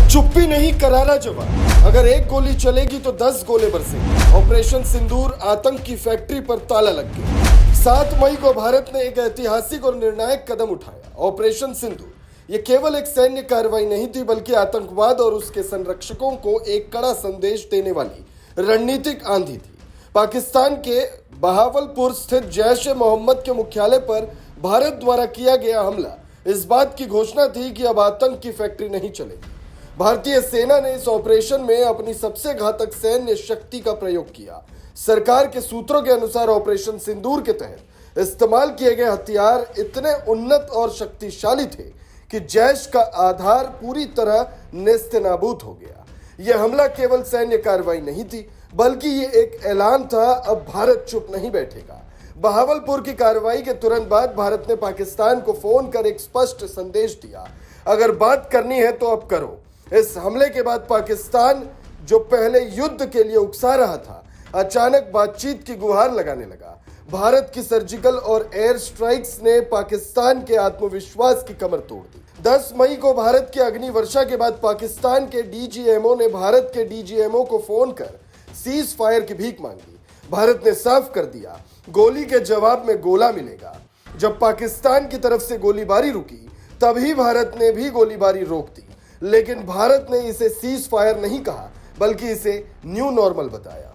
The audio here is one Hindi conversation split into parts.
चुप्पी नहीं करारा जवाब। अगर एक गोली चलेगी तो 10 गोले बरसेंगे। ऑपरेशन सिंदूर आतंक की फैक्ट्री पर ताला लग गया। 7 मई को भारत ने एक ऐतिहासिक और निर्णायक कदम उठाया। ऑपरेशन सिंदूर ये केवल एक सैन्य कार्रवाई नहीं थी, बल्कि आतंकवाद और उसके संरक्षकों को एक कड़ा संदेश देने वाली रणनीतिक आंधी थी। पाकिस्तान के बहावलपुर स्थित जैश ए मोहम्मद के मुख्यालय पर भारत द्वारा किया गया हमला इस बात की घोषणा थी कि अब आतंक की फैक्ट्री नहीं चलेगी। भारतीय सेना ने इस ऑपरेशन में अपनी सबसे घातक सैन्य शक्ति का प्रयोग किया। सरकार के सूत्रों के अनुसार ऑपरेशन सिंदूर के तहत इस्तेमाल किए गए हथियार इतने उन्नत और शक्तिशाली थे कि जैश का आधार पूरी तरह नेस्तनाबूद हो गया। यह हमला केवल सैन्य कार्रवाई नहीं थी, बल्कि ये एक ऐलान था, अब भारत चुप नहीं बैठेगा। बहावलपुर की कार्रवाई के तुरंत बाद भारत ने पाकिस्तान को फोन कर एक स्पष्ट संदेश दिया, अगर बात करनी है तो अब करो। इस हमले के बाद पाकिस्तान, जो पहले युद्ध के लिए उकसा रहा था, अचानक बातचीत की गुहार लगाने लगा। भारत की सर्जिकल और एयर स्ट्राइक्स ने पाकिस्तान के आत्मविश्वास की कमर तोड़ दी। 10 मई को भारत की अग्नि वर्षा के बाद पाकिस्तान के डीजीएमओ ने भारत के डीजीएमओ को फोन कर सीज फायर की भीख मांगी। भारत ने साफ कर दिया, गोली के जवाब में गोला मिलेगा। जब पाकिस्तान की तरफ से गोलीबारी रुकी, तभी भारत ने भी गोलीबारी रोक दी। लेकिन भारत ने इसे सीज फायर नहीं कहा, बल्कि इसे न्यू नॉर्मल बताया।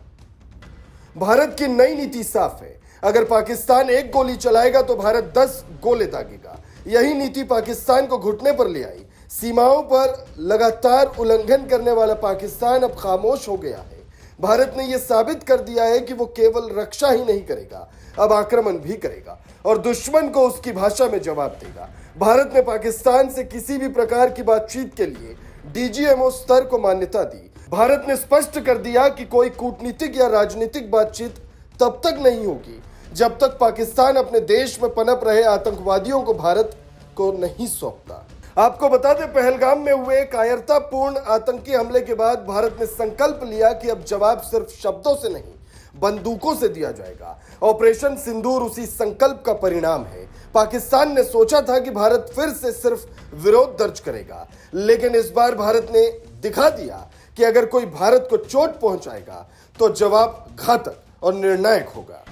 भारत की नई नीति साफ है, अगर पाकिस्तान एक गोली चलाएगा तो भारत 10 गोले दागेगा। यही नीति पाकिस्तान को घुटने पर ले आई। सीमाओं पर लगातार उल्लंघन करने वाला पाकिस्तान अब खामोश हो गया है। भारत ने यह साबित कर दिया है कि वो केवल रक्षा ही नहीं करेगा, अब आक्रमण भी करेगा और दुश्मन को उसकी भाषा में जवाब देगा। भारत ने पाकिस्तान से किसी भी प्रकार की बातचीत के लिए डीजीएमओ स्तर को मान्यता दी। भारत ने स्पष्ट कर दिया कि कोई कूटनीतिक या राजनीतिक बातचीत तब तक नहीं होगी जब तक पाकिस्तान अपने देश में पनप रहे आतंकवादियों को भारत को नहीं सौंपता। आपको बता दें, पहलगाम में हुए कायरतापूर्ण आतंकी हमले के बाद भारत ने संकल्प लिया कि अब जवाब सिर्फ शब्दों से नहीं, बंदूकों से दिया जाएगा। ऑपरेशन सिंदूर उसी संकल्प का परिणाम है। पाकिस्तान ने सोचा था कि भारत फिर से सिर्फ विरोध दर्ज करेगा, लेकिन इस बार भारत ने दिखा दिया कि अगर कोई भारत को चोट पहुंचाएगा तो जवाब घातक और निर्णायक होगा।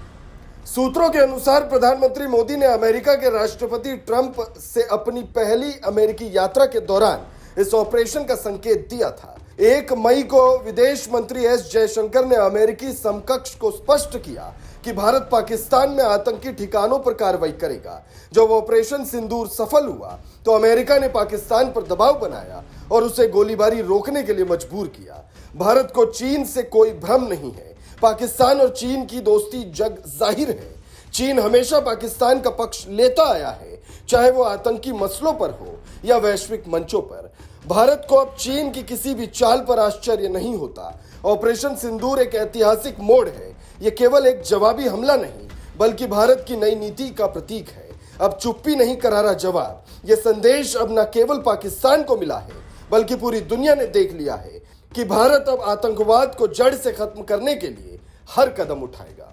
सूत्रों के अनुसार प्रधानमंत्री मोदी ने अमेरिका के राष्ट्रपति ट्रंप से अपनी पहली अमेरिकी यात्रा के दौरान इस ऑपरेशन का संकेत दिया था। 1 मई को विदेश मंत्री एस जयशंकर ने अमेरिकी समकक्ष को स्पष्ट किया कि भारत पाकिस्तान में आतंकी ठिकानों पर कार्रवाई करेगा। जब ऑपरेशन सिंदूर सफल हुआ तो अमेरिका ने पाकिस्तान पर दबाव बनाया और उसे गोलीबारी रोकने के लिए मजबूर किया। भारत को चीन से कोई भ्रम नहीं है। पाकिस्तान और चीन की दोस्ती जग जाहिर है। चीन हमेशा पाकिस्तान का पक्ष लेता आया है, चाहे वो आतंकी मसलों पर हो या वैश्विक मंचों पर। भारत को अब चीन की किसी भी चाल पर आश्चर्य नहीं होता। ऑपरेशन सिंदूर एक ऐतिहासिक मोड़ है। ये केवल एक जवाबी हमला नहीं, बल्कि भारत की नई नीति का प्रतीक है। अब चुप्पी नहीं करारा जवाब। ये संदेश अब न केवल पाकिस्तान को मिला है, बल्कि पूरी दुनिया ने देख लिया है कि भारत अब आतंकवाद को जड़ से खत्म करने के लिए हर कदम उठाएगा।